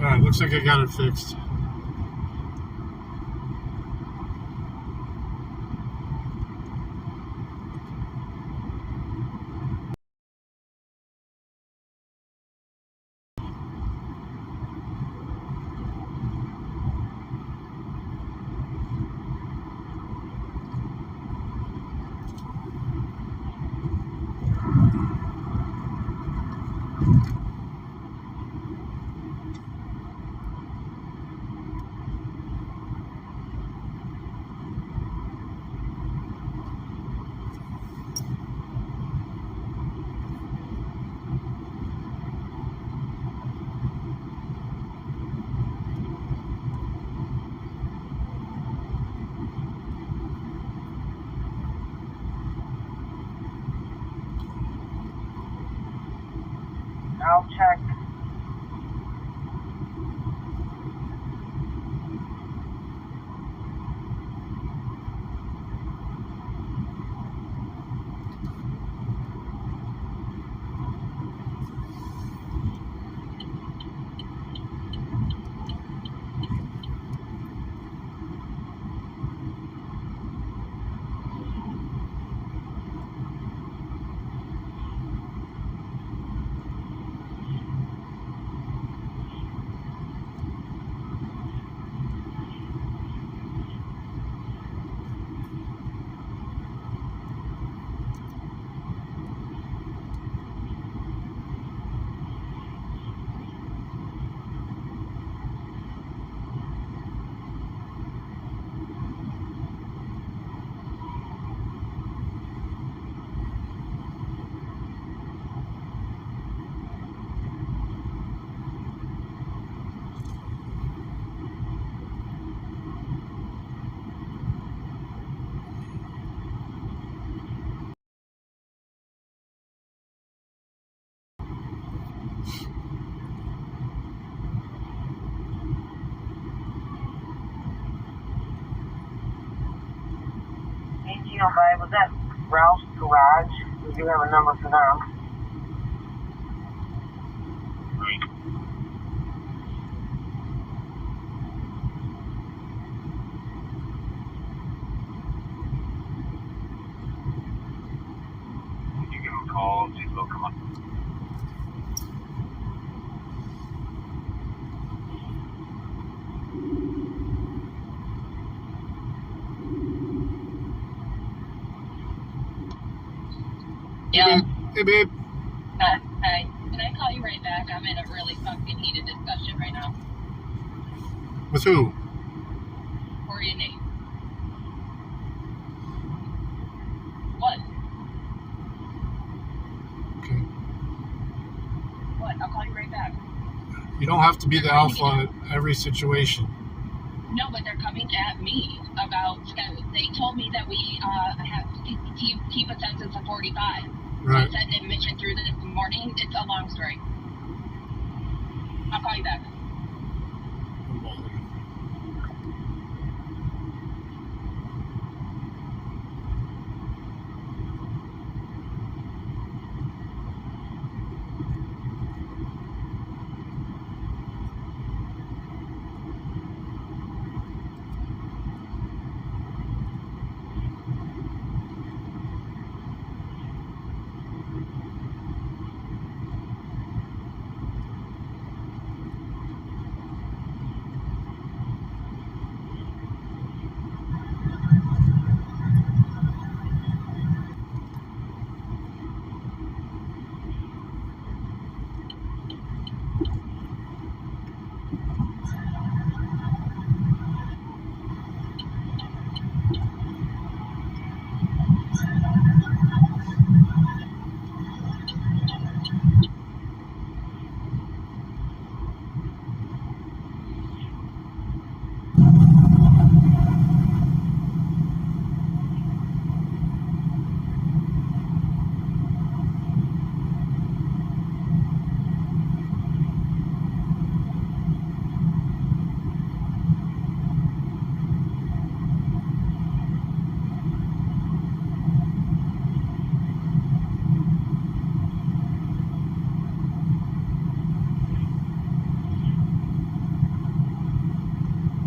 Alright, looks like I got it fixed. I'll check. Was that Ralph's Garage? We do have a number for them. Right. You give them a call and see if they'll come up. Yeah. Hey, babe. Hi. Can I call you right back? I'm in a really fucking heated discussion right now. With who? Or your name. What? Okay. What? I'll call you right back. You don't have to be the alpha in every situation. No, but they're coming at me about, they told me that we have to keep a census of 45. Right. They sent an admission through this morning. It's a long story. I'll call you back.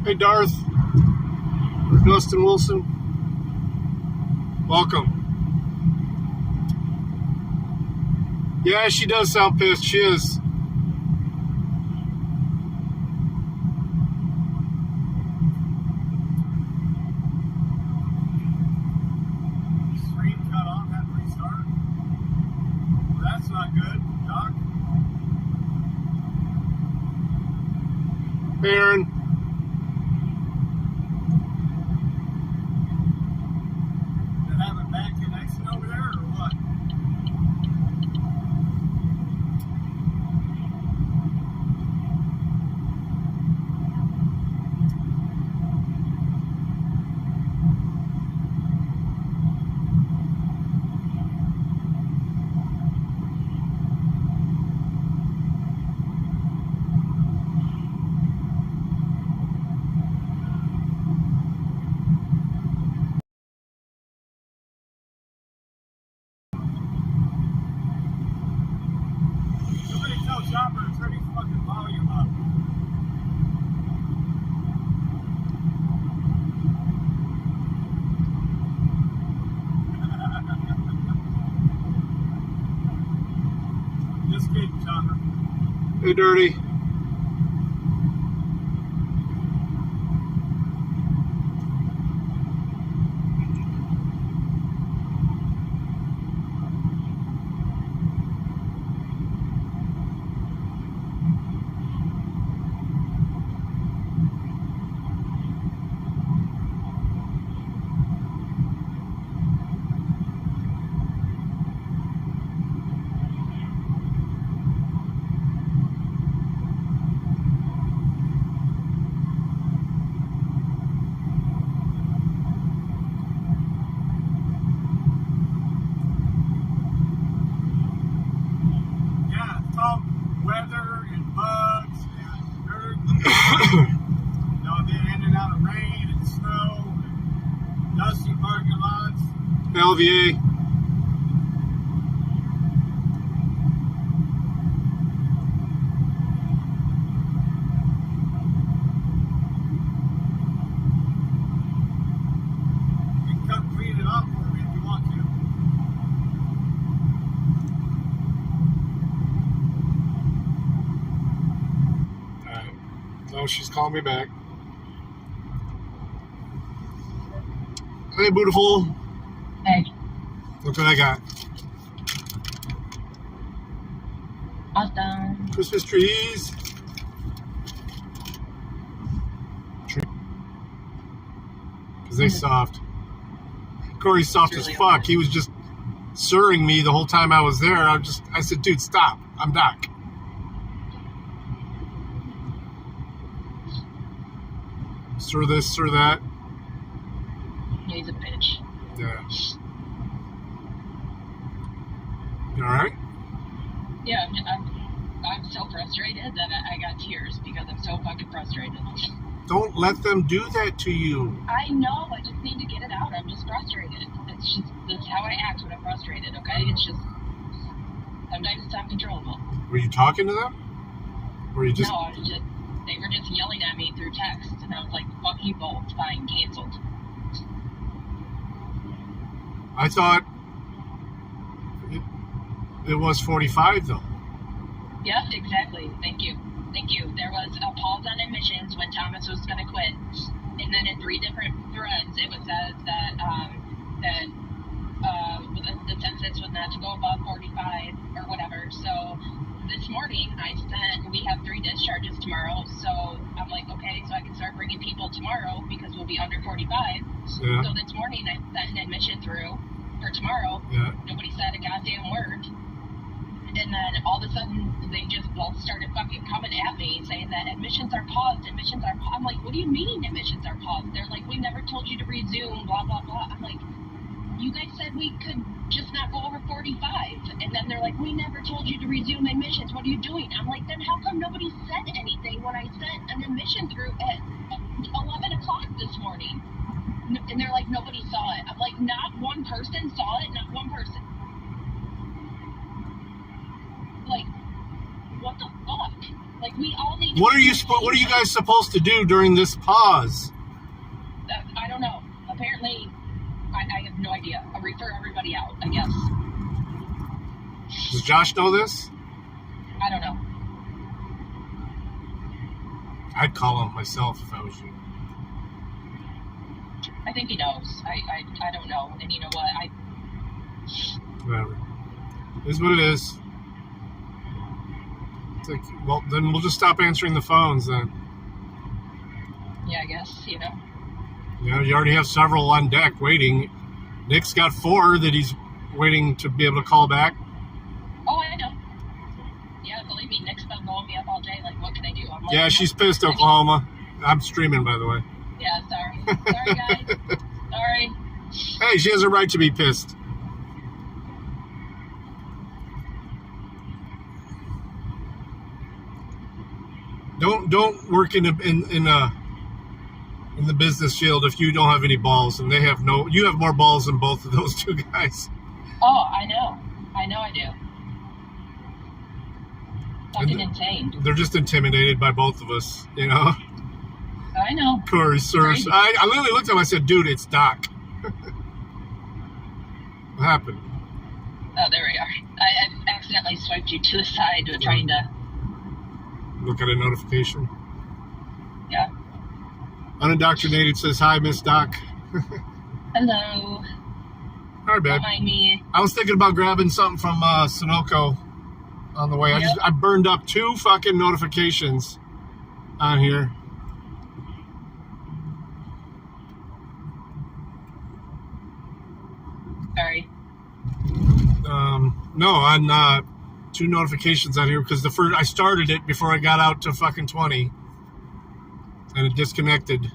Hey, Darth. Dustin Wilson. Welcome. Yeah, she does sound pissed. She is. Screen cut off, had to restart. Well, that's not good, Doc. Hey, Aaron. Did it have a bad connection over there, or what? Somebody tell Chopper to turn his fucking volume up. Just kidding, Chopper. Hey, Dirty. Yeah, it's all weather and bugs and dirt. Being in and out of rain and snow and dusty parking lots. LVA. You can come clean it up for me if you want to. Alright. Oh, she's calling me back. Hey, beautiful. Hey, Look what I got. awesome. Christmas trees. Because they soft. Corey's soft as Really fuck. hard. He was just sirring me the whole time I was there. I said, dude, stop. I'm Doc. Sir this, sir that. He's a bitch. Yeah. You alright? Yeah, I'm so frustrated that I got tears because I'm so fucking frustrated. Don't let them do that to you. I know, I just need to get it out. I'm just frustrated. It's just, that's how I act when I'm frustrated, okay? It's just, sometimes it's uncontrollable. Were you talking to them? Or you just... No, I was just, they were just yelling at me through text, and I was like, fuck you both, fine, canceled. I thought it was 45 though. Yep, exactly. Thank you. There was a pause on admissions when Thomas was going to quit, and then in 3 different threads it was said that the census was not to go above 45 or whatever. So this morning we have 3 discharges tomorrow, so I'm like, okay, so I can start bringing people tomorrow because we'll be under 45. Yeah. So this morning I sent an admission through for tomorrow. Yeah. Nobody said a goddamn word. And then all of a sudden, they just both started fucking coming at me saying that admissions are paused, I'm like, what do you mean admissions are paused? They're like, we never told you to resume, blah, blah, blah. I'm like, you guys said we could just not go over 45. And then they're like, we never told you to resume admissions. What are you doing? I'm like, then how come nobody said anything when I sent an admission through at 11 o'clock this morning? And they're like, nobody saw it. I'm like, not one person saw it, not one person. Like, what the fuck? Like, we all need to What are you guys supposed to do during this pause? I don't know. Apparently, I have no idea. I'll refer everybody out, I guess. Does Josh know this? I don't know. I'd call him myself if I was you. I think he knows. I don't know. And you know what? Whatever. It is what it is. It's like, well, then we'll just stop answering the phones then. Yeah, I guess, you know. You know, you already have several on deck waiting. Nick's got 4 that he's waiting to be able to call back. Oh, I know. Yeah, believe me, Nick's been blowing me up all day. Like, what can I do? I'm like, Yeah, she's pissed, Oklahoma. I'm streaming, by the way. Yeah, sorry. Sorry, guys. Sorry. Hey, she has a right to be pissed. Don't work in the business field if you don't have any balls, and they have no. You have more balls than both of those two guys. Oh, I know. I know I do. Fucking insane. They're just intimidated by both of us, you know. I know. Corey, sir. I literally looked at him. I said, "Dude, it's Doc." What happened? Oh, there we are. I accidentally swiped you to the side trying to look at a notification. Yeah. Unindoctrinated says, "Hi, Miss Doc." Hello. All right, babe. Don't mind me. I was thinking about grabbing something from Sunoco on the way. Yep. I burned up 2 fucking notifications on here. Sorry. No, on 2 notifications on here because the first I started it before I got out to fucking 20, and it disconnected.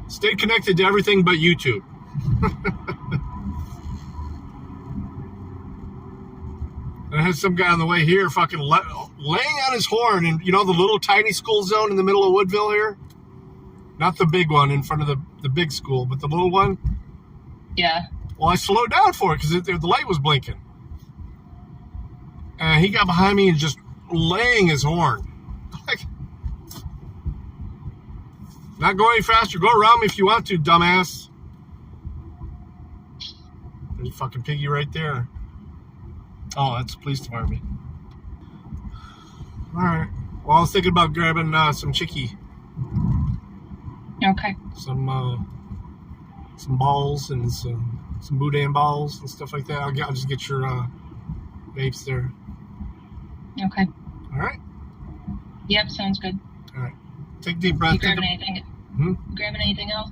Stayed connected to everything but YouTube. And I had some guy on the way here fucking laying on his horn, and you know the little tiny school zone in the middle of Woodville here? Not the big one in front of the big school, but the little one. Yeah. Well, I slowed down for it because the light was blinking. And he got behind me and just laying his horn. Like, not going any faster. Go around me if you want to, dumbass. There's a fucking piggy right there. Oh, that's the police department. All right. Well, I was thinking about grabbing some chicky. Okay. Some balls and some boudin balls and stuff like that. I'll just get your vapes there. Okay. All right. Yep, sounds good. All right. Take a deep breath. You grabbing anything? Hmm? You grabbing anything else?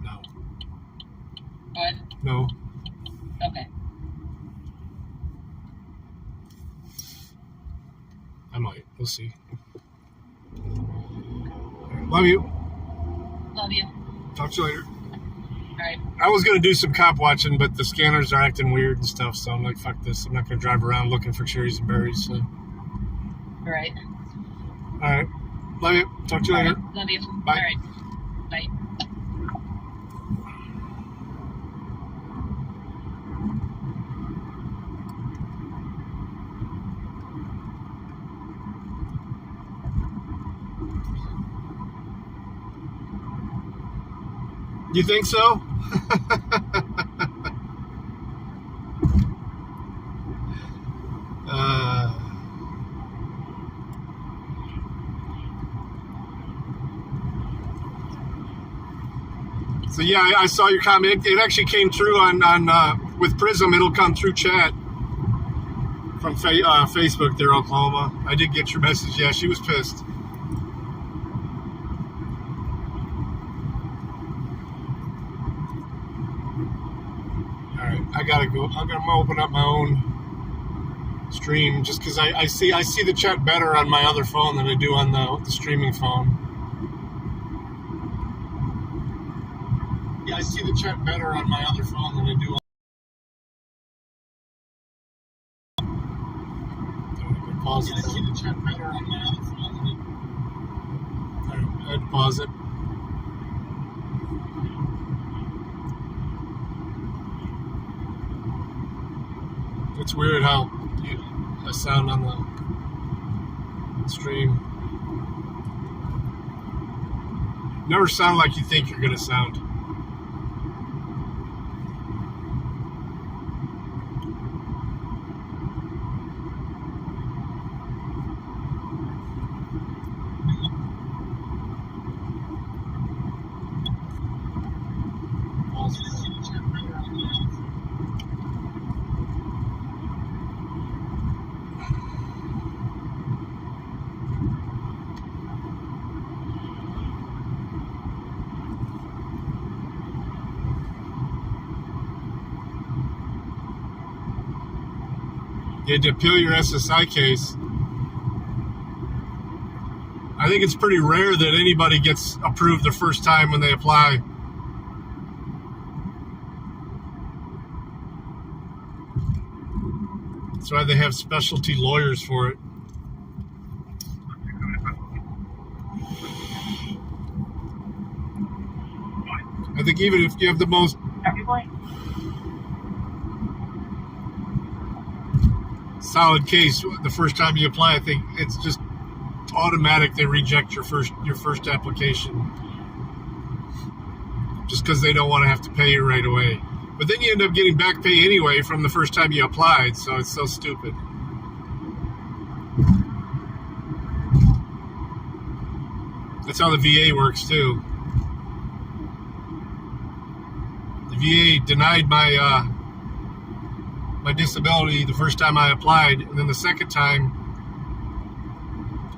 No. What? No. Okay. I might. We'll see. Love you. Love you. Talk to you later. All right. I was going to do some cop watching, but the scanners are acting weird and stuff, so I'm like, fuck this. I'm not going to drive around looking for cherries and berries. So. All right. All right. Love you. Talk to you later. Love you. Bye. All right. Bye. You think so? So yeah, I saw your comment. It actually came through on with Prism. It'll come through chat from Facebook there, Oklahoma. I did get your message. Yeah, she was pissed. All right, I gotta go. I'm gonna open up my own stream just because I see the chat better on my other phone than I do on the streaming phone. Yeah, I see the chat better on my other phone than I do on. Pause it. I see the chat better on my other phone than I do. All right, I had to pause it. It's weird how I sound on the stream. Never sound like you think you're gonna sound. You had to appeal your SSI case. I think it's pretty rare that anybody gets approved the first time when they apply. That's why they have specialty lawyers for it. I think even if you have the most solid case the first time you apply, I think it's just automatic. They reject your first application just because they don't want to have to pay you right away. But then you end up getting back pay anyway from the first time you applied, so it's so stupid. That's how the VA works too. The VA denied my disability the first time I applied, and then the second time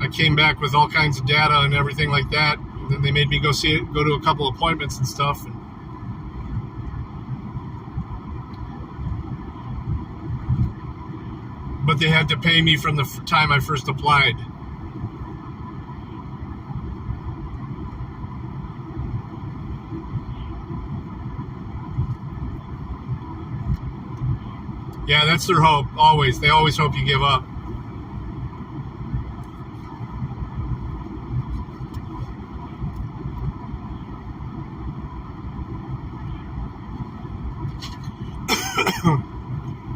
I came back with all kinds of data and everything like that. And then they made me go to a couple appointments and stuff. But they had to pay me from the time I first applied. Yeah, that's their hope, always. They always hope you give up.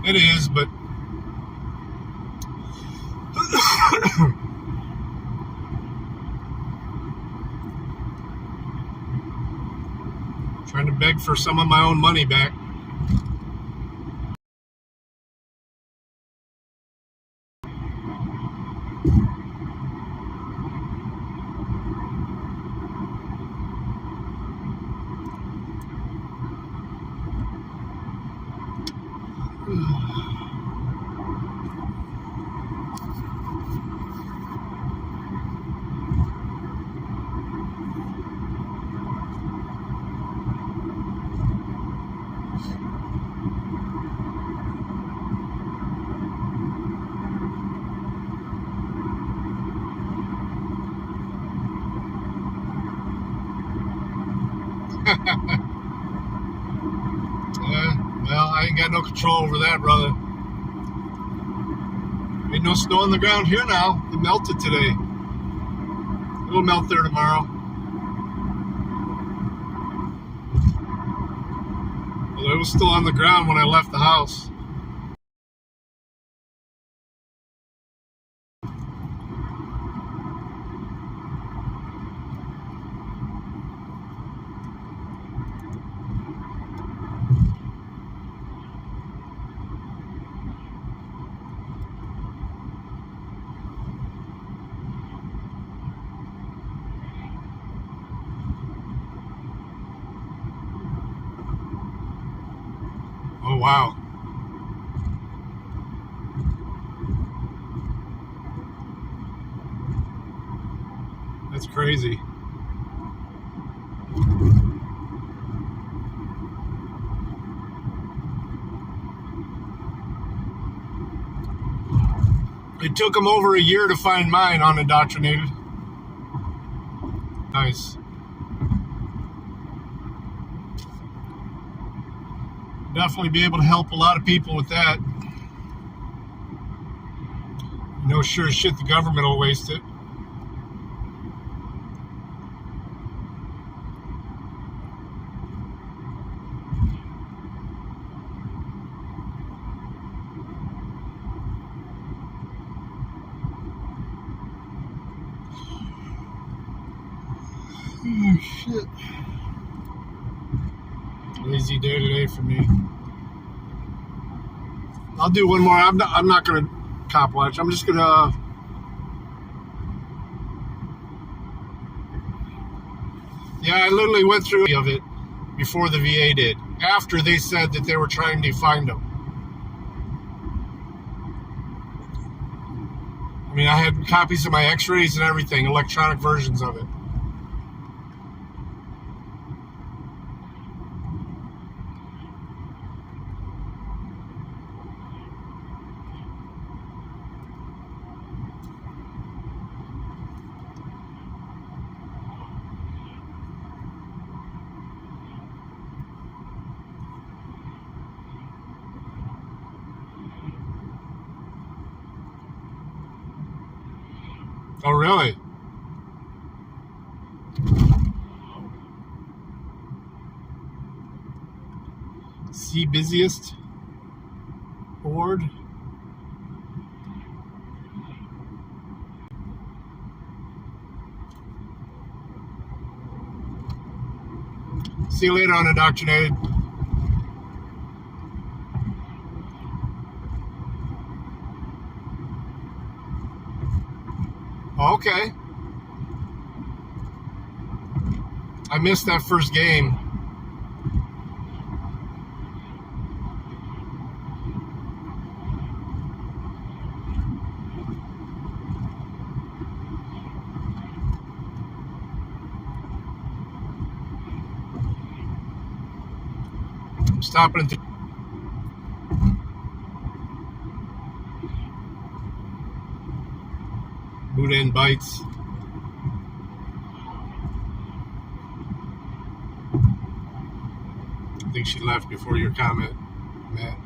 It is, but trying to beg for some of my own money back. Well, I ain't got no control over that, brother. Ain't no snow on the ground here now. It melted today. It'll melt there tomorrow. Well, it was still on the ground when I left the house. Oh, wow. That's crazy. It took them over a year to find mine on Indoctrinated. Nice. Definitely be able to help a lot of people with that. You know, sure as shit the government will waste it. Oh, shit. Lazy day today for me. I'll do one more. I'm not gonna cop watch. I'm just gonna. Yeah, I literally went through of it before the VA did. After they said that they were trying to find them. I mean, I had copies of my X-rays and everything, electronic versions of it. Oh, really? C busiest award. See you later on Indoctrinated. Okay. I missed that first game. I'm stopping at the Boudin Bites. I think she left before your comment, Matt.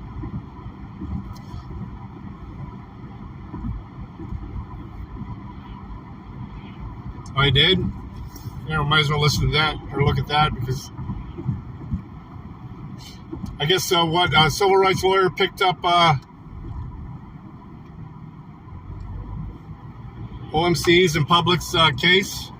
Oh, I did? Yeah, might as well listen to that or look at that because I guess what civil rights lawyer picked up OMC's and Public's case.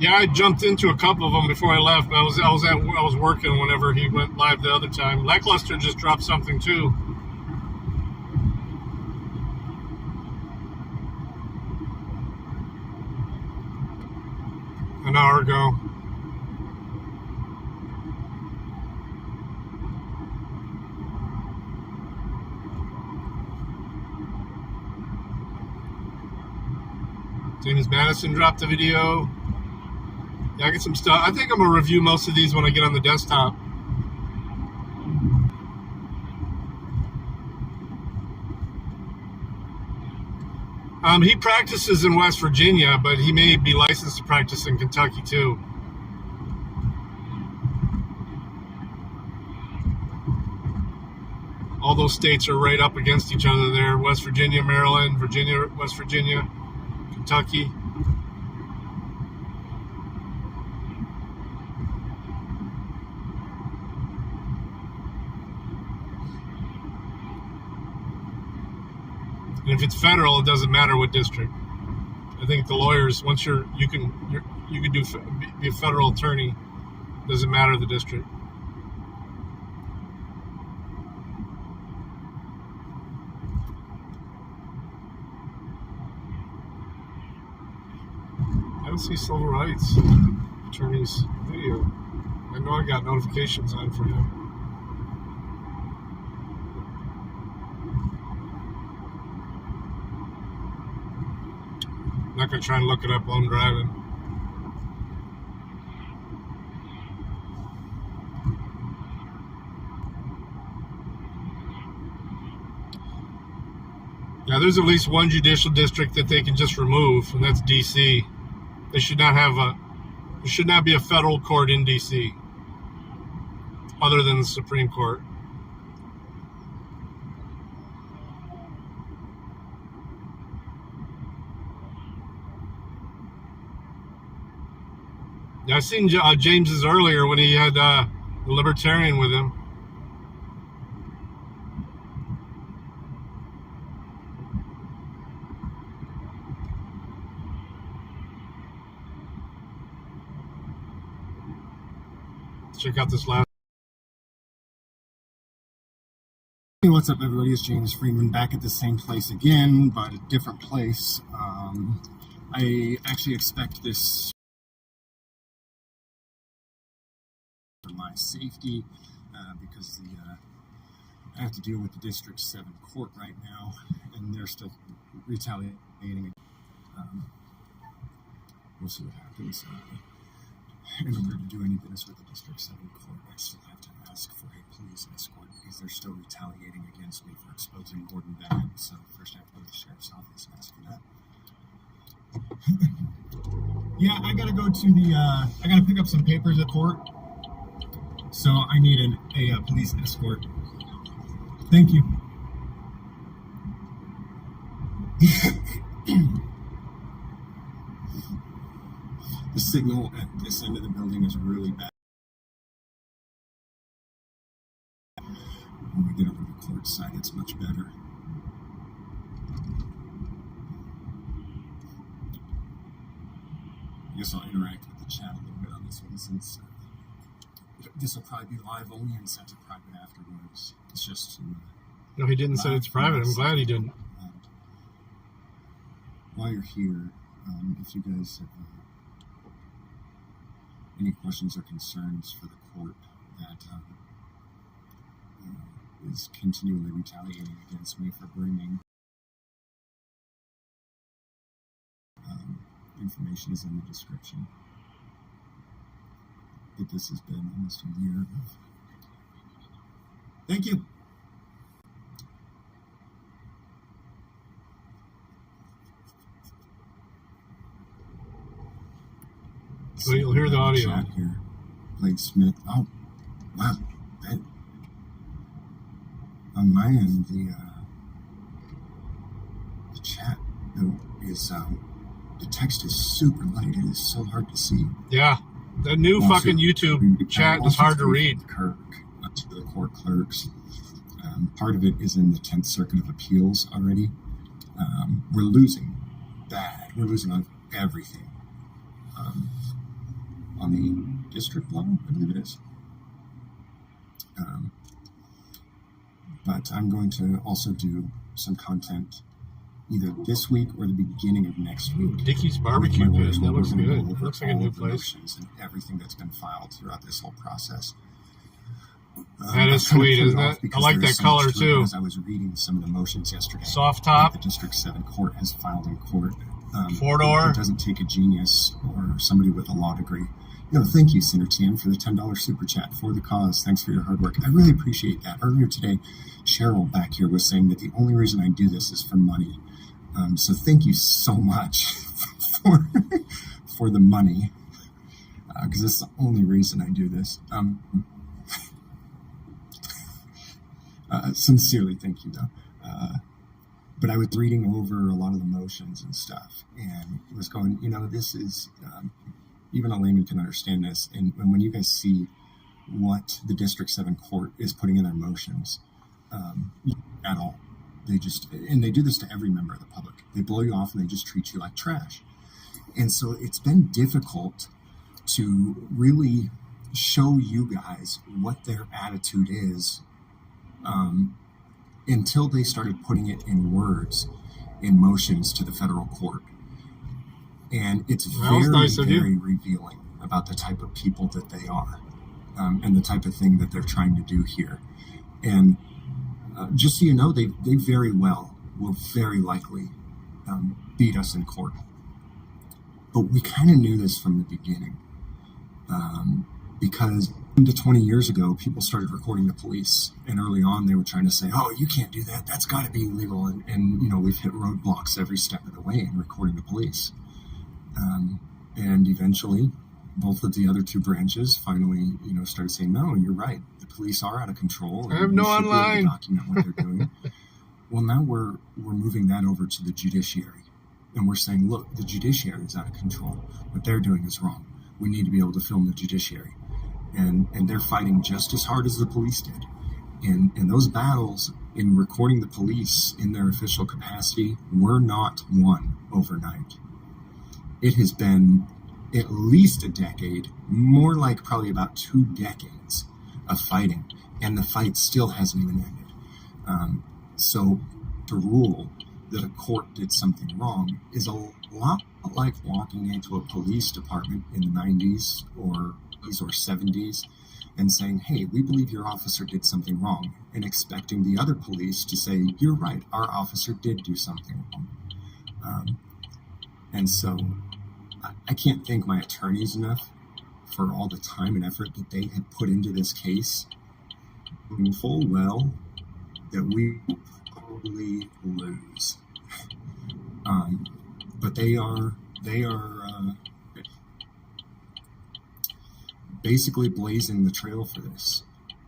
Yeah, I jumped into a couple of them before I left, but I was working whenever he went live the other time. Lackluster just dropped something too. An hour ago. James Madison dropped a video. Yeah, I get some stuff. I think I'm going to review most of these when I get on the desktop. He practices in West Virginia, but he may be licensed to practice in Kentucky too. All those states are right up against each other there. West Virginia, Maryland, Virginia, West Virginia, Kentucky. And if it's federal, it doesn't matter what district. I think the lawyers, once you can be a federal attorney, doesn't matter the district. I don't see civil rights attorney's video. I know I got notifications on for him. I'm not going to try and look it up while I'm driving. Now, there's at least one judicial district that they can just remove, and that's D.C. There should not be a federal court in D.C. other than the Supreme Court. Yeah, I seen James's earlier when he had the Libertarian with him. Let's check out this last. Hey, what's up, everybody? It's James Freeman back at the same place again, but a different place. I actually expect this for my safety because I have to deal with the District 7 court right now, and they're still retaliating. We'll see what happens. In order to do any business with the District 7 court, I still have to ask for a police escort because they're still retaliating against me for exposing Gordon Bennett. So first I have to go to the sheriff's office and ask for that. Yeah, I gotta go to the, I gotta pick up some papers at court. So I need a police escort. Thank you. The signal at this end of the building is really bad. When we get over to the court side, it's much better. I guess I'll interact with the chat a little bit on this one since this will probably be live only and sent to private afterwards. It's just to... No, he didn't say it's private. I'm glad he didn't. While you're here, if you guys have any questions or concerns for the court that is continually retaliating against me for bringing information is in the description. But this has been almost a year of... Thank you. So you'll hear the audio. Chat here. Blake Smith. Oh, wow. That, on my end, the chat is the text is super light. It is so hard to see. Yeah, the new Also, fucking YouTube chat is hard to read. Kirk, to the court clerks. Part of it is in the 10th Circuit of Appeals already. We're losing bad. We're losing on everything. On the district level, I believe it is. But I'm going to also do some content either this week or the beginning of next week. Dickie's Barbecue Pit. That looks good. It looks like a new place. And everything that's been filed throughout this whole process. That is sweet, isn't it? I like that color too. As I was reading some of the motions yesterday. Soft top. The District 7 court has filed in court. 4-door. It doesn't take a genius or somebody with a law degree. Thank you, Senator Tian, for the $10 super chat for the cause. Thanks for your hard work. I really appreciate that. Earlier today, Cheryl back here was saying that the only reason I do this is for money. So thank you so much for the money, because that's the only reason I do this. Sincerely, thank you, though. But I was reading over a lot of the motions and stuff, and was going, this is... even a layman can understand this. And when you guys see what the District 7 court is putting in their motions, at all, they do this to every member of the public. They blow you off and they just treat you like trash. And so it's been difficult to really show you guys what their attitude is until they started putting it in words, in motions to the federal court. And it's very revealing about the type of people that they are, and the type of thing that they're trying to do here. And just so you know, they very well will very likely beat us in court. But we kind of knew this from the beginning, because 20 years ago, people started recording the police. And early on, they were trying to say, oh, you can't do that. That's got to be illegal. And we've hit roadblocks every step of the way in recording the police. And eventually, both of the other two branches finally, started saying, no, you're right. The police are out of control. I have no online. Document what they're doing. Well, now we're moving that over to the judiciary. And we're saying, look, the judiciary is out of control. What they're doing is wrong. we need to be able to film the judiciary. And they're fighting just as hard as the police did. And those battles in recording the police in their official capacity were not won overnight. It has been at least a decade, more like probably about 2 decades of fighting, and the fight still hasn't even ended. So to rule that a court did something wrong is a lot like walking into a police department in the 90s or 70s and saying, hey, we believe your officer did something wrong, and expecting the other police to say, you're right, our officer did do something wrong. And so I can't thank my attorneys enough for all the time and effort that they have put into this case, knowing full well that we will probably lose. But they are basically blazing the trail for this.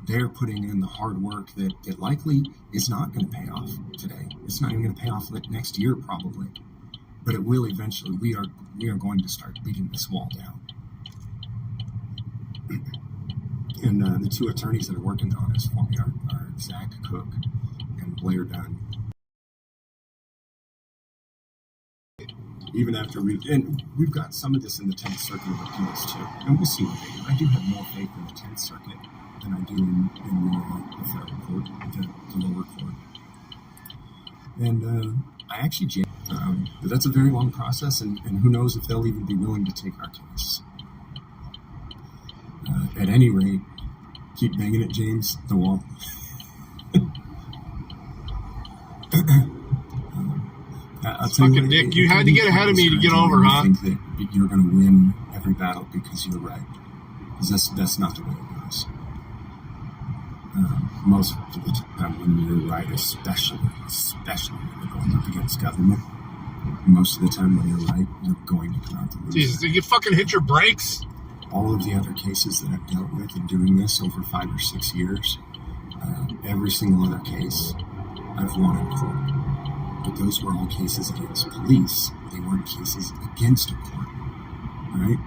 They're putting in the hard work that likely is not going to pay off today. It's not even going to pay off next year probably, but it will eventually. We are going to start beating this wall down. And the 2 attorneys that are working on this for me are Zach Cook and Blair Dunn. Even after we've got some of this in the 10th Circuit of Appeals too, and we'll see what they do. I do have more faith in the 10th Circuit than I do in the federal court, the lower court. And I actually jammed, but that's a very long process, and who knows if they'll even be willing to take our case. At any rate, keep banging it, James, the wall. I'll tell Fucking Dick, you had to get ahead of me to get over, huh? I think that you're going to win every battle because you're right. Because that's not the way it goes. Most of the time when you're right, especially when you're going up against government, most of the time when you're right, you're going to come out the loser. Jesus, did you fucking hit your brakes? All of the other cases that I've dealt with in doing this over 5 or 6 years, every single other case, I've won in court. But those were all cases against police. They weren't cases against a court, right?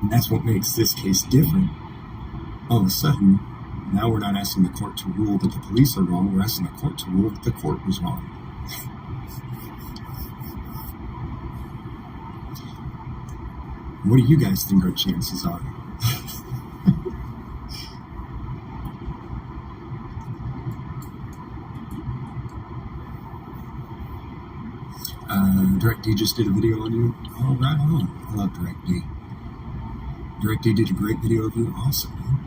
That's what makes this case different. All of a sudden, now we're not asking the court to rule that the police are wrong. We're asking the court to rule that the court was wrong. What do you guys think our chances are? DirectD just did a video on you. Oh, right on. I love DirectD. DirectD did a great video of you. Awesome, man.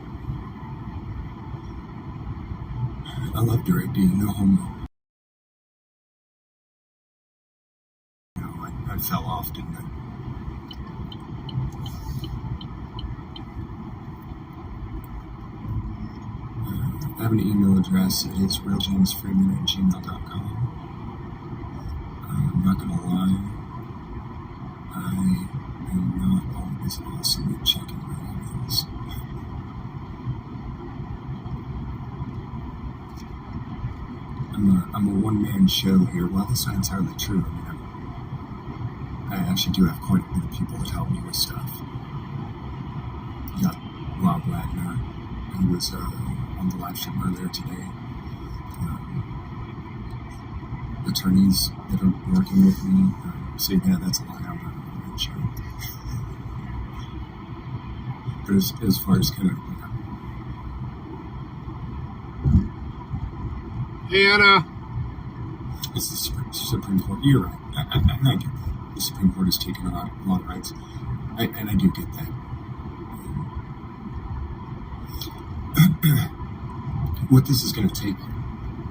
I love DirectD. No homo. I fell off, didn't I? I have an email address. It is realjamesfreeman@gmail.com. I'm not going to lie. I am not always awesome at checking my emails. I'm a one-man show here. Well, that's not entirely true. I actually do have quite a bit of people that help me with stuff. You got Rob Wagner, who was on the live stream earlier today. Attorneys that are working with me say, yeah, that's a lie. I'm not on that show. But as far as kind of, Hey, Anna. it's the Supreme Court. You're right. I get that. The Supreme Court has taken a lot of rights. And I do get that. What this is going to take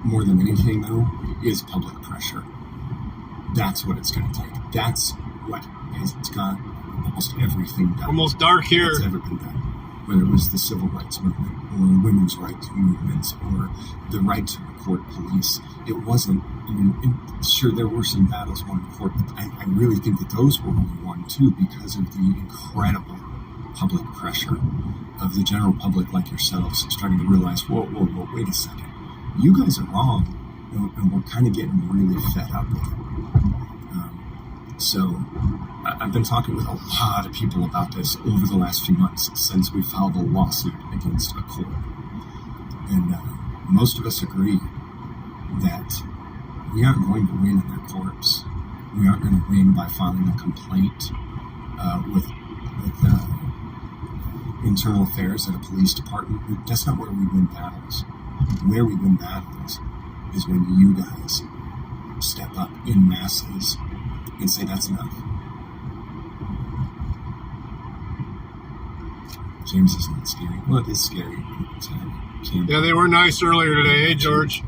more than anything, though, is public pressure. That's what it's going to take. That's what has got almost everything done. Almost dark here. That's ever been done. Whether it was the civil rights movement or women's rights movements or the right to report police. It wasn't, sure, there were some battles won in court, but I really think that those were only won, too, because of the incredible public pressure of the general public like yourselves starting to realize, whoa, wait a second. You guys are wrong, and we're kind of getting really fed up with it. So I've been talking with a lot of people about this over the last few months since we filed a lawsuit against a court. And most of us agree that we aren't going to win in their courts. We aren't going to win by filing a complaint with internal affairs at a police department. That's not where we win battles. Where we win battles is when you guys step up in masses and say that's enough. James is not scary. Well, it is scary. Yeah, they were nice earlier today. Hey, George.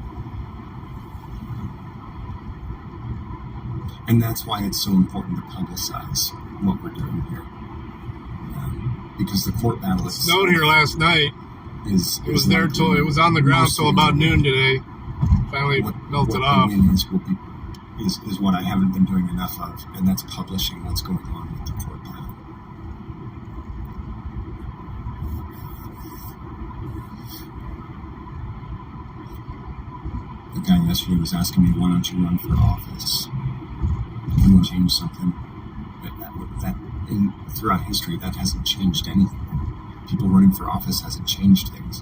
And that's why it's so important to publicize what we're doing here. Because the court battle It snowed here last night. It was there till it was on the ground till about noon today. Finally melted off. Is what I haven't been doing enough of, and that's publishing what's going on with the court battle. The guy yesterday was asking me, why don't you run for office? Can we change something? Throughout history, that hasn't changed anything. People running for office hasn't changed things.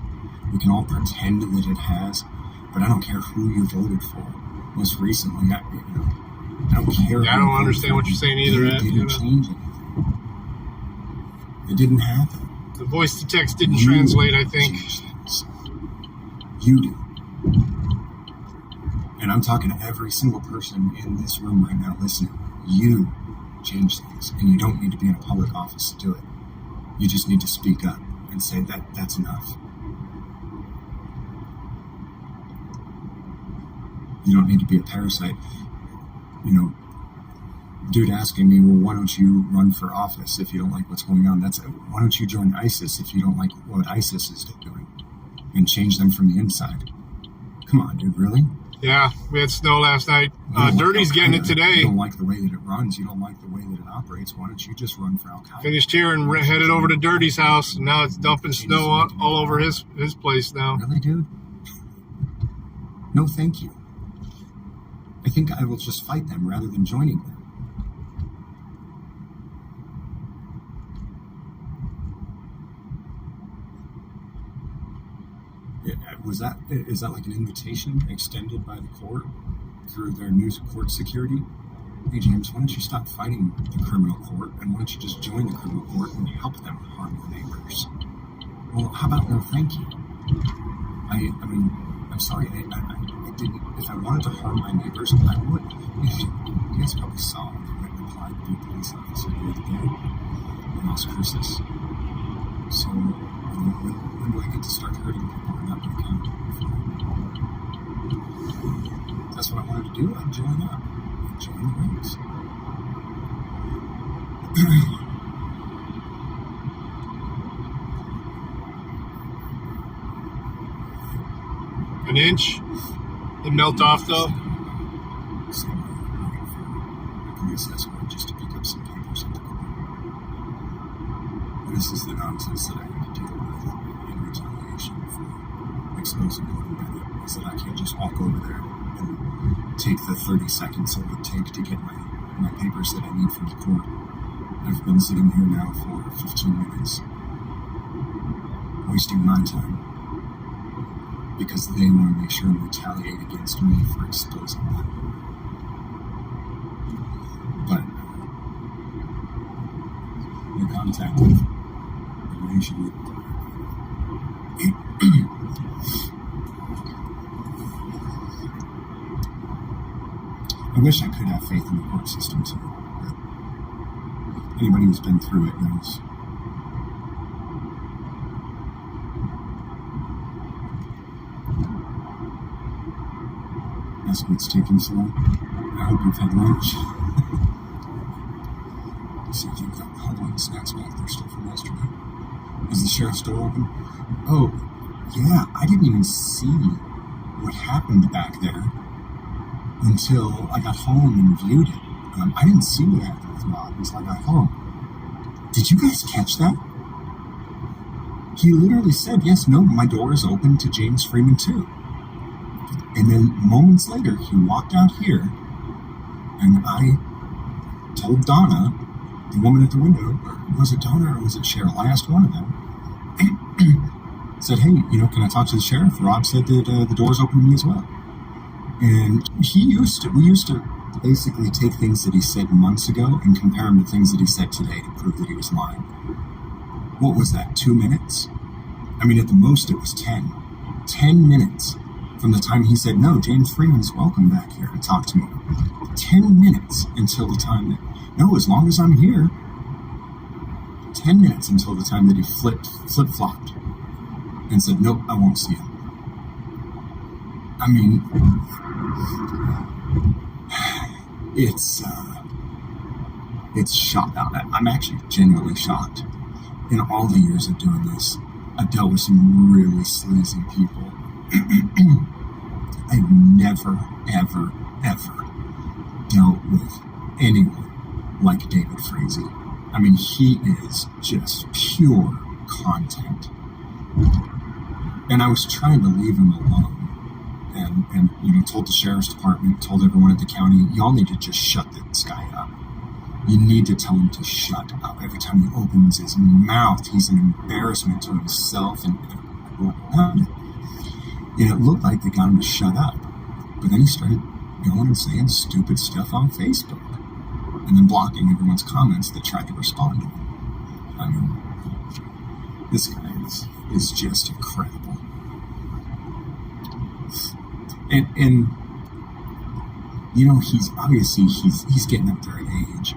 We can all pretend that it has, but I don't care who you voted for. Most recently, I don't care. Yeah, I don't understand what you're saying either, Ed. It didn't change anything. It didn't happen. The voice to text didn't translate, I think. You do. And I'm talking to every single person in this room right now listening. You change things, and you don't need to be in a public office to do it. You just need to speak up and say that's enough. You don't need to be a parasite. Dude asking me, well, why don't you run for office if you don't like what's going on? Why don't you join ISIS if you don't like what ISIS is doing and change them from the inside? Come on, dude, really? Yeah, we had snow last night. Dirty's getting it today. You don't like the way that it runs. You don't like the way that it operates. Why don't you just run for Al-Qaeda? Finished here and headed over to Dirty's house, and now it's dumping snow all over his place now. Really, dude? No, thank you. I think I will just fight them rather than joining them. Is that like an invitation extended by the court through their new court security? Hey, James, why don't you stop fighting the criminal court, and why don't you just join the criminal court and help them harm your neighbors? Well, how about no thank you? I'm sorry, I didn't. If I wanted to harm my neighbors, I would. You guys probably saw when they went and applied to be a police officer the other day in Las Cruces. So, when do I get to start hurting people and not be accountable for it? That's what I wanted to do. I'd join up. Join the ranks. An inch. It melt off though. So I'm waiting for a police escort just to pick up some papers at the court. This is the nonsense that I need to deal with in retaliation for exposing Gordon Bennett. Is that I can't just walk over there and take the 30 seconds it would take to get my papers that I need from the court. I've been sitting here now for 15 minutes, wasting my time, because they want to make sure and retaliate against me for exposing them. But the contact with the nation, I wish I could have faith in the court system too, but anybody who's been through it knows. That's what's taking so long. I hope you've had lunch. See if you've got huddling snacks back there still from yesterday. Is the sheriff's door open? Oh, yeah, I didn't even see what happened back there until I got home and viewed it. I didn't see what happened with Rob until I got home. Did you guys catch that? He literally said, yes, no, my door is open to James Freeman too. And then moments later, he walked out here, and I told Donna, the woman at the window, or was it Donna or was it Cheryl? I asked one of them. Said, hey, can I talk to the sheriff? Rob said that the door's open to me as well. And we used to basically take things that he said months ago and compare them to things that he said today to prove that he was lying. What was that, 2 minutes? I mean, at the most it was 10. 10 minutes from the time he said, no, James Freeman's welcome back here to talk to me. 10 minutes until the time that, no, as long as I'm here. 10 minutes until the time that he flip-flopped and said, nope, I won't see him. I mean, it's shocked. I'm actually genuinely shocked. In all the years of doing this, I've dealt with some really sleazy people. I've never, ever, ever dealt with anyone like David Frazee. I mean, he is just pure content. And I was trying to leave him alone. And told the sheriff's department, told everyone at the county, y'all need to just shut this guy up. You need to tell him to shut up. Every time he opens his mouth, he's an embarrassment to himself and everyone around him. And it looked like they got him to shut up. But then he started going and saying stupid stuff on Facebook. And then blocking everyone's comments that tried to respond to him. I mean, this guy is just incredible. And he's obviously, he's getting up there in age.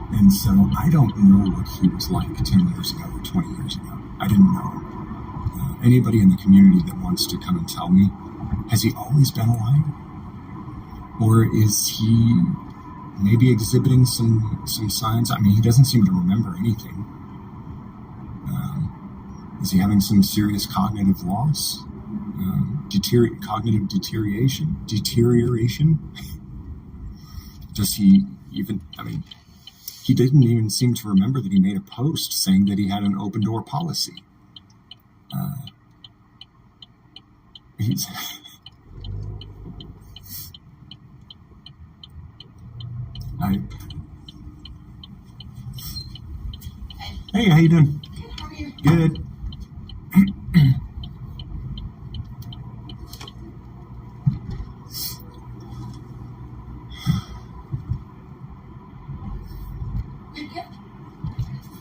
And so I don't know what he was like 10 years ago or 20 years ago. I didn't know. Anybody in the community that wants to come and tell me, has he always been a liar? Or is he maybe exhibiting some signs? I mean, he doesn't seem to remember anything. Is he having some serious cognitive loss? Cognitive deterioration? Does he even, he didn't even seem to remember that he made a post saying that he had an open door policy. He's Hey, how you doing? Good, how are you? Good.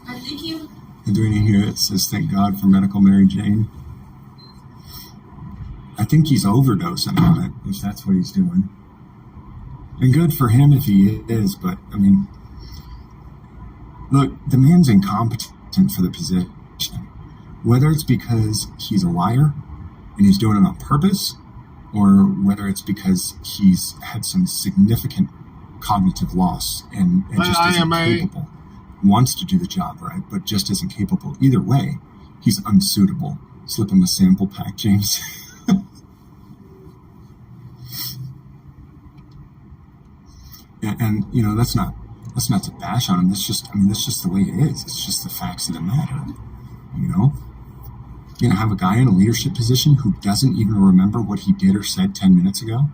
I think you. I'm doing it here. It says, thank God for medical Mary Jane. I think he's overdosing on it, if that's what he's doing. And good for him if he is, but, look, the man's incompetent for the position. Whether it's because he's a liar and he's doing it on purpose, or whether it's because he's had some significant cognitive loss and just isn't capable. Wants to do the job right, but just isn't capable. Either way, he's unsuitable. Slip him a sample pack, James. and that's not to bash on him. That's just the way it is. It's just the facts of the matter. You're gonna have a guy in a leadership position who doesn't even remember what he did or said 10 minutes ago.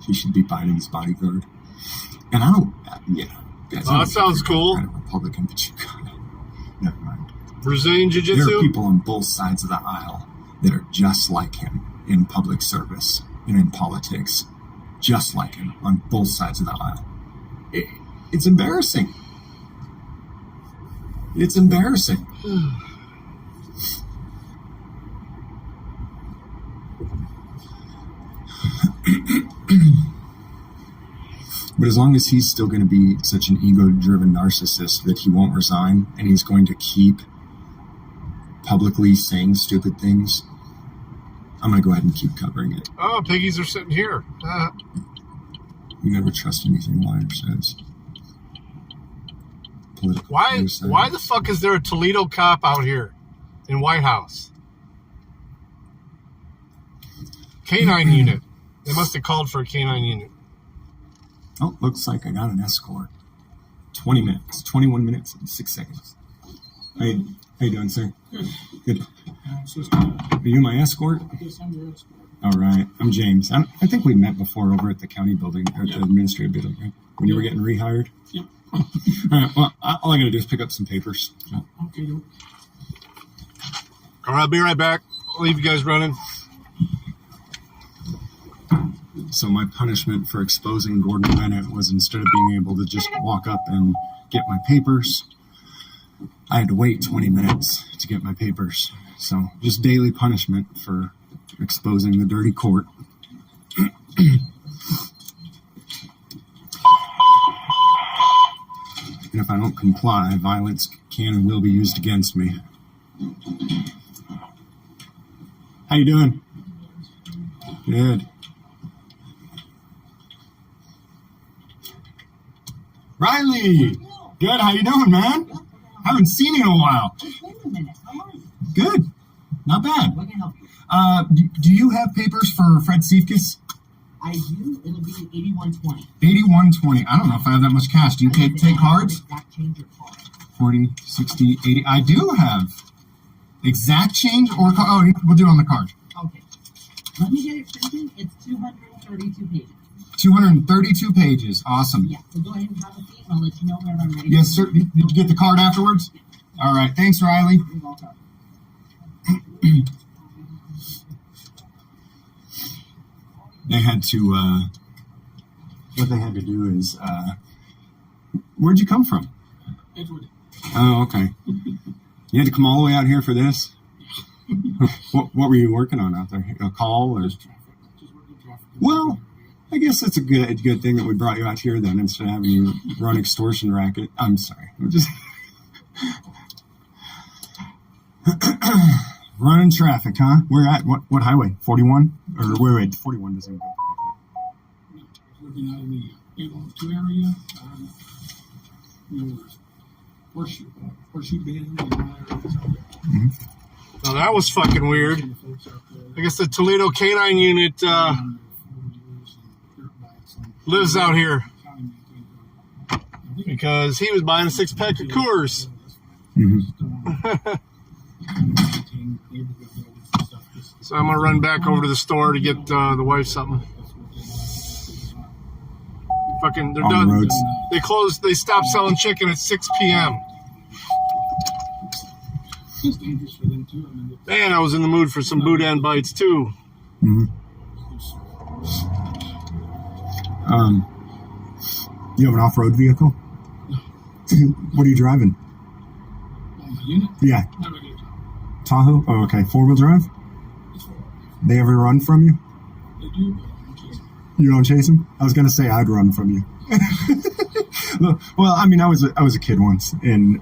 He should be Biden's bodyguard. And I don't, that sounds cool. Kind of Republican, but you got it. Never mind. Brazilian Jiu-Jitsu? There are people on both sides of the aisle that are just like him in public service and in politics. Just like him on both sides of the aisle. It's embarrassing. It's embarrassing. But as long as he's still going to be such an ego-driven narcissist that he won't resign and he's going to keep publicly saying stupid things, I'm going to go ahead and keep covering it. Oh, piggies are sitting here. You never trust anything a liar says. Why the fuck is there a Toledo cop out here in White House? Canine unit. They must have called for a canine unit. Oh, looks like I got an escort. 21 minutes and 6 seconds. How you doing, sir? Good. Are you my escort? Yes, I'm your escort. All right. I'm James. I think we met before over at the county building, or the administrative building, right? When you were getting rehired. Yep. All right. Well, all I got to do is pick up some papers. So. Okay. All right, I'll be right back. I'll leave you guys running. So my punishment for exposing Gordon Bennett was, instead of being able to just walk up and get my papers, I had to wait 20 minutes to get my papers. So just daily punishment for exposing the dirty court. And if I don't comply, violence can and will be used against me. How you doing? Good. Riley! Good, how you doing, man? Haven't seen you in a while. It's been a minute. How are you? Good. Not bad. What can I help you? Do you have papers for Fred Siefkes? I do. It'll be 8120. 8120. I don't know if I have that much cash. Do you take cards? Exact change or card. 40, 60, 80. I do have exact change or card. Oh, we'll do it on the card. Okay. Let me get it printed. It's 232 pages. 232 pages. Awesome. Yeah, so go ahead and have a seat, and I'll let you know whenever I'm ready. Yes, sir. Did you get the card afterwards? All right. Thanks, Riley. You're welcome. They had to, what they had to do is, where'd you come from? Edward. Oh, okay. You had to come all the way out here for this? What were you working on out there? A call or? Just working traffic. Well, I guess that's a good thing that we brought you out here then, instead of having you run extortion racket. I'm sorry. I'm just running traffic, huh? We're at what highway? 41? Or wait, 41 doesn't go. Working out in the 802 area. Horseshoe Bend. Now that was fucking weird. I guess the Toledo Canine Unit lives out here because he was buying a 6-pack of Coors. So I'm gonna run back over to the store to get the wife something. Fucking, they're On the done. roads. They closed. They stopped selling chicken at 6 p.m. It's dangerous for them too. I mean, Man, I was in the mood for some boudin bites too. You have an off-road vehicle? What are you driving? on my unit, Yeah, never get a job. Tahoe. Oh, okay. 4-wheel drive. It's for They ever run from you? they do, but I'm chasing. You don't chase them? I was gonna say I'd run from you. Well, I mean, I was a kid once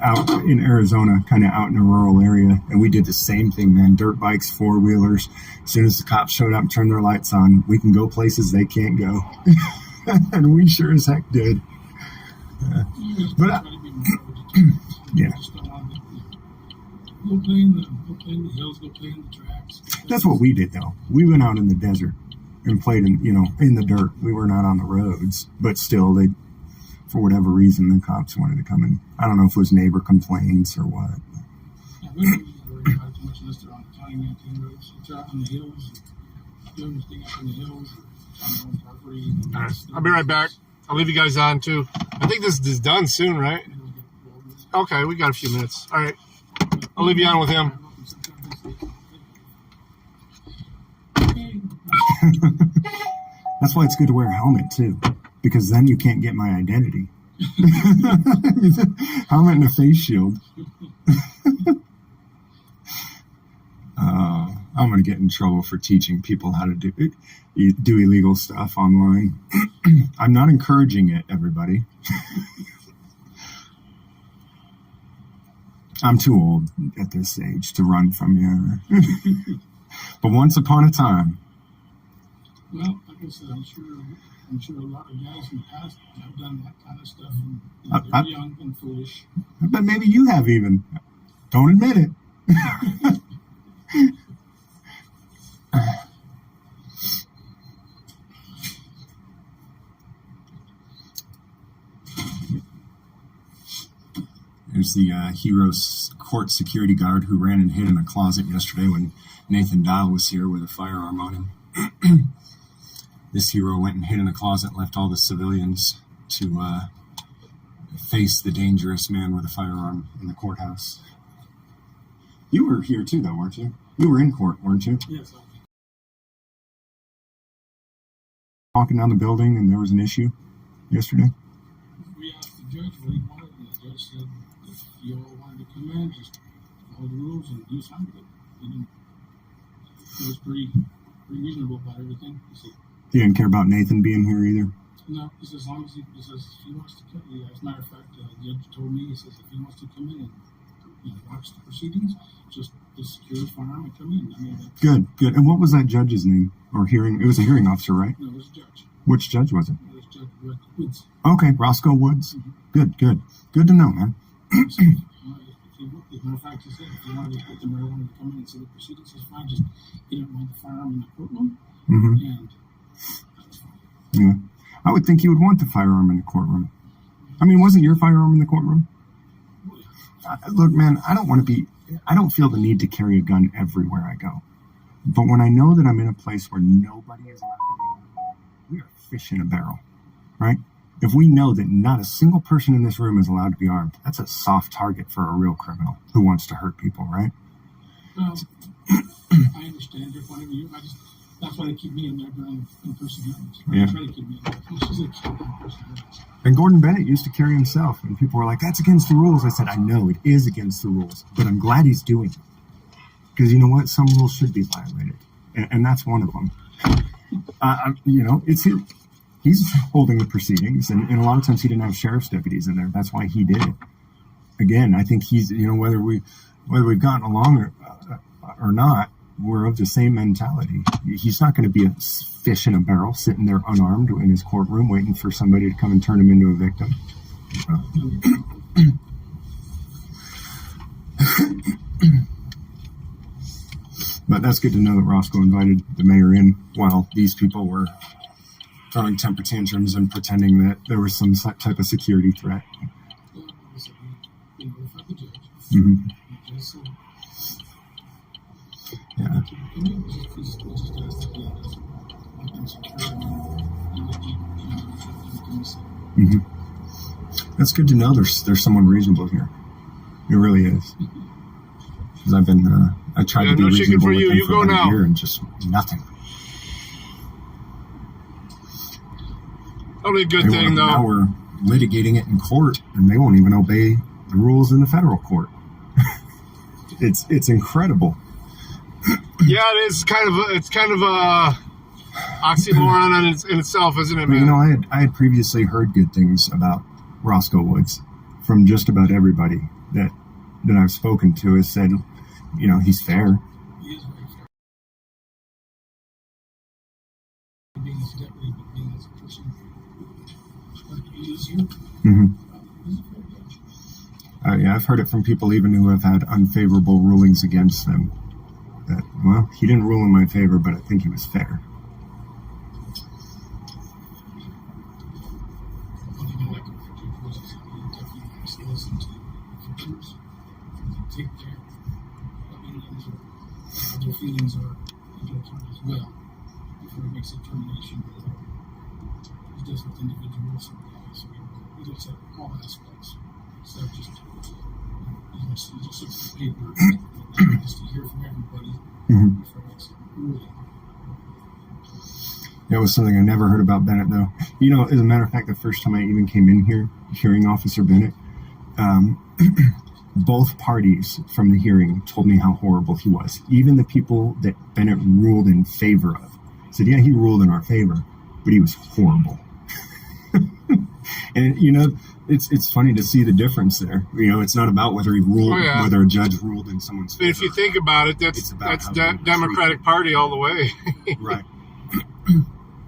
out in Arizona, kind of out in a rural area, and we did the same thing, man. Dirt bikes, 4-wheelers. As soon as the cops showed up and turned their lights on, we can go places they can't go, and we sure as heck did. But yeah. Go play in the hills, go play in the tracks. That's what we did, though. We went out in the desert and played in the dirt. We were not on the roads, but still, for whatever reason, the cops wanted to come in. I don't know if it was neighbor complaints or what. Yeah, we don't really worry about it too much unless they're on the county maintained roads. If they're out in the hills, doing this thing up in the hills, on their own property. All right, I'll be right back. I'll leave you guys on too. I think this is done soon, right? Okay, we got a few minutes. All right, I'll leave you on with him. That's why it's good to wear a helmet, too, because then you can't get my identity. Helmet and a face shield. I'm going to get in trouble for teaching people how to do illegal stuff online. I'm not encouraging it, everybody. I'm too old at this age to run from you. But once upon a time. Well, like I said, I'm sure a lot of guys in the past have done that kind of stuff, and they're young and foolish. But maybe you have even. Don't admit it. There's the Heroes Court security guard who ran and hid in a closet yesterday when Nathan Dial was here with a firearm on him. this hero went and hid in a closet, left all the civilians to face the dangerous man with a firearm in the courthouse. You were here too, though, weren't you? You were in court, weren't you? Yes. Walking down the building, and there was an issue yesterday. We asked the judge what he wanted, and the judge said if you all wanted to come in, just follow the rules, and he was fine with it. He was pretty reasonable about everything. He said, He didn't care about Nathan being here either. no, he says as long as he says if he wants to come. As a matter of fact, the judge told me, he says if he wants to come in and watch the proceedings, just secure his firearm and come in. I mean, Good. And what was that judge's name? Or hearing? It was a hearing officer, right? no, it was a judge. Which judge was it? It was Judge Woods. Okay, Roscoe Woods. Mm-hmm. Good to know, man. So, as a matter of fact, he said if you wanted to put the marijuana to come in and see the proceedings, it's fine. Just he didn't want the firearm in the courtroom, Mm-hmm. and that was fine. Yeah. I would think you would want the firearm in the courtroom. I mean, wasn't your firearm in the courtroom? Look, man, I don't feel the need to carry a gun everywhere I go. But when I know that I'm in a place where nobody is allowed to be, we are fish in a barrel, right? If we know that not a single person in this room is allowed to be armed, that's a soft target for a real criminal who wants to hurt people, right? Well, I understand your point of view. That's why they keep me in there during in-person hearings. Yeah. They try to keep me in there. It's just like in-person hearings. And Gordon Bennett used to carry himself, and people were like, that's against the rules. I said, I know it is against the rules, but I'm glad he's doing it. Because you know what? Some rules should be violated. And that's one of them. It's his, he's holding the proceedings, and a lot of times he didn't have sheriff's deputies in there. That's why he did it. Again, I think he's, whether we've gotten along or not, we're of the same mentality. He's not going to be a fish in a barrel sitting there unarmed in his courtroom waiting for somebody to come and turn him into a victim. But that's good to know that Roscoe invited the mayor in while these people were throwing temper tantrums and pretending that there was some type of security threat. We notified the judge. Mm-hmm. The judge said, Yeah. Mm-hmm. That's good to know. There's someone reasonable here. It really is. Because I tried to be no chicken reasonable for with you. them You for go about now. a year and just nothing. Probably a good thing, Now though. we're litigating it in court, and they won't even obey the rules in the federal court. It's incredible. Yeah, it is it's kind of a oxymoron in itself, isn't it, But, man? I had previously heard good things about Roscoe Woods from just about everybody that I've spoken to has said, he's fair. He is very fair. Being his deputy, but being as a person, like he is here, Mm-hmm. he's a fair judge. Yeah, I've heard it from people even who have had unfavorable rulings against them. That, well, he didn't rule in my favor, but I think he was fair. One thing I like about Judge Woods is he definitely likes to listen to victims, take their opinions or how their feelings are into account as well before he makes a determination. He does with individuals, so he looks at all aspects instead of just he just looks at the paper just to hear from everybody Mm-hmm. before he makes a ruling. That was something I never heard about Bennett, though. As a matter of fact, the first time I even came in here, hearing Officer Bennett, both parties from the hearing told me how horrible he was. Even the people that Bennett ruled in favor of said, yeah, he ruled in our favor, but he was horrible. And, it's funny to see the difference there. It's not about whether he ruled, whether a judge ruled in someone's favor. If you think about it, that's Democratic Party all the way. Right.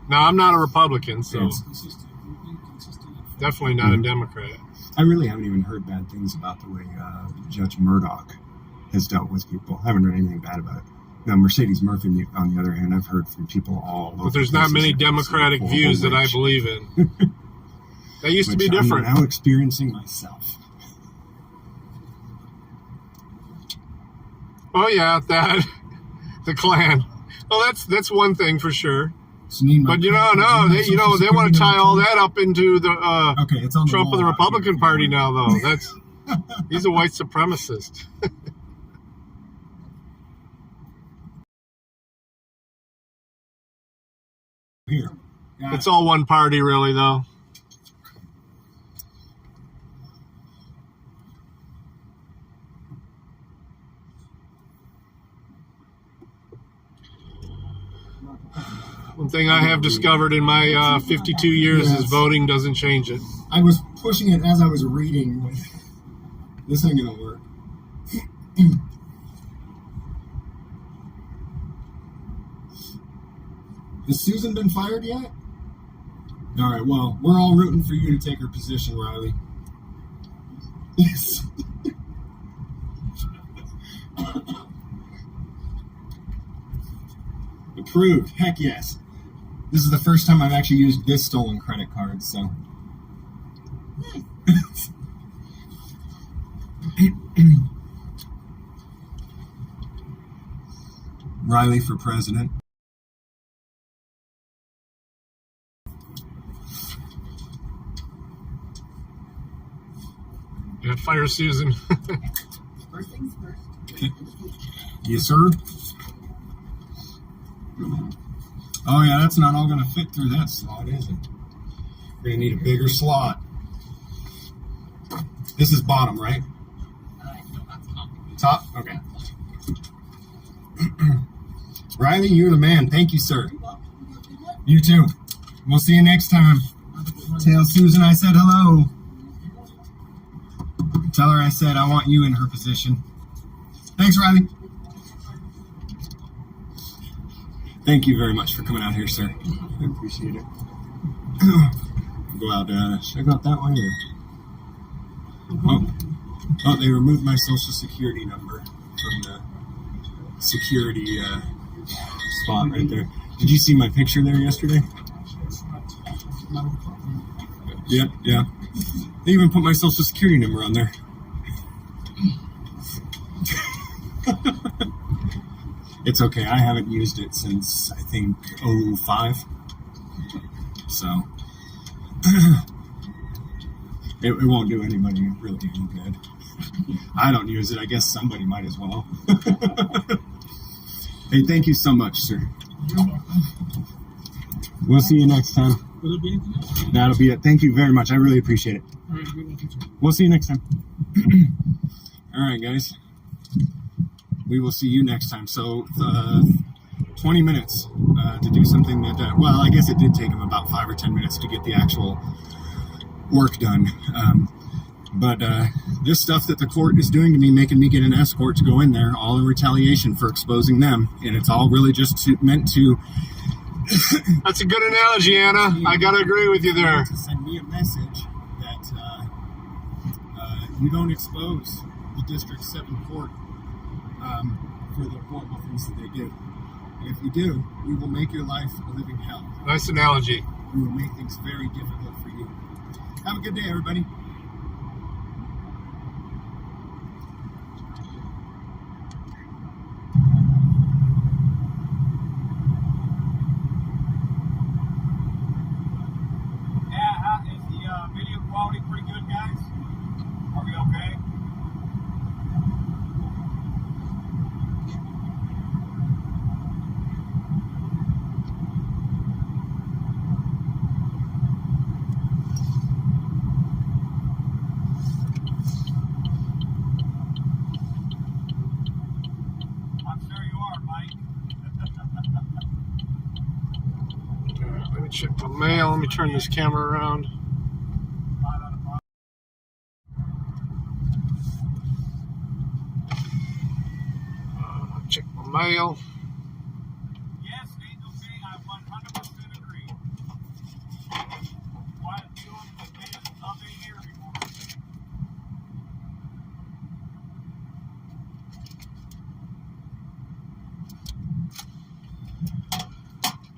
Now, I'm not a Republican, so Consistent. definitely not a Democrat. I really haven't even heard bad things about the way Judge Murdoch has dealt with people. I haven't heard anything bad about it. Now, Mercedes Murphy, on the other hand, I've heard from people all over. But there's not many Democratic views that I believe in. That used to be different. I'm now experiencing myself. Oh yeah, the Klan. Well, that's one thing for sure. But they want to tie all that up into the Okay, it's on Trump the and the wall. Republican Party now, though. He's a white supremacist. Here. Got It's all one party, really, though. One thing I have discovered in my 52 years is voting doesn't change it. I was pushing it as I was reading. This ain't gonna work. Has Susan been fired yet? All right, well, we're all rooting for you to take her position, Riley. Yes. Approved. Heck yes. This is the first time I've actually used this stolen credit card, so. Riley for president. Yeah, fire Susan. First things first. Yes, sir. Oh, yeah, that's not all going to fit through that slot, is it? We're going to need a bigger slot. This is bottom, right? Top? Okay. Riley, you're the man. Thank you, sir. You too. We'll see you next time. Tell Susan I said hello. Tell her I said I want you in her position. Thanks, Riley. Thank you very much for coming out here, sir. I appreciate it. Go out, should I go out that way? Oh, they removed my social security number from the security spot right there. Did you see my picture there yesterday? Yeah. They even put my social security number on there. It's okay. I haven't used it since, I think, 2005. So, it won't do anybody really any good. I don't use it. I guess somebody might as well. Hey, thank you so much, sir. We'll see you next time. Will it be anything else? That'll be it. Thank you very much. I really appreciate it. All right, you're welcome, sir. We'll see you next time. All right, guys. We will see you next time. So, 20 minutes to do something that, well, I guess it did take him about 5 or 10 minutes to get the actual work done. But this stuff that the court is doing to me, making me get an escort to go in there, all in retaliation for exposing them. And it's all really just meant to... That's a good analogy, Anna. I got to agree with you there. To send me a message that you don't expose the District 7 court for the horrible things that they do. And if you do, we will make your life a living hell. Nice analogy. We will make things very difficult for you. Have a good day, everybody. Is the video quality pretty good, guys? Are we okay? I'm sure you are, Mike. Let me check the mail. Let me turn this camera around. 5 out of 5. Check my mail. Yes, Angel K, I 100% agree. Why do you I've been here before?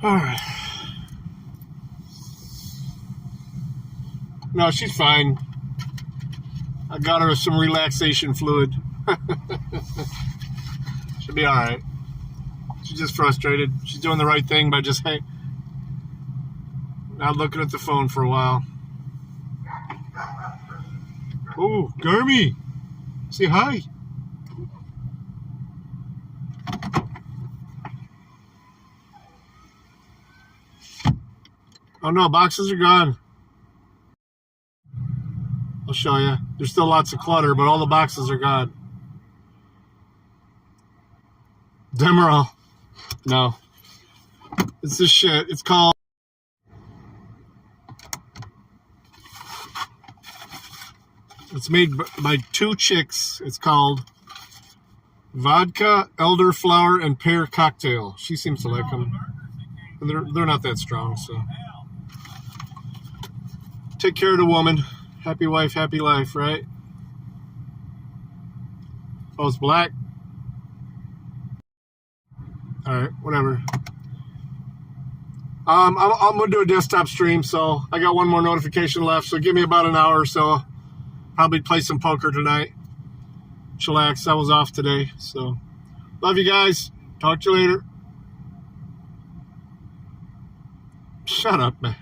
All right. No, she's fine. I got her some relaxation fluid. She'll be all right. She's just frustrated. She's doing the right thing by just Not looking at the phone for a while. Oh, Garmy. Say hi. Oh no, boxes are gone. I'll show you. There's still lots of clutter, but all the boxes are gone. Demerol. No. It's this shit. It's called... It's made by two chicks. It's called Vodka, Elderflower, and Pear Cocktail. She seems to like them. And they're not that strong, so... Take care of the woman. Happy wife, happy life, right? Oh, it's black? Alright, whatever. I'm going to do a desktop stream, so I got one more notification left, so give me about an hour or so. Probably play some poker tonight. Chillax, I was off today, so. Love you guys. Talk to you later. Shut up, man.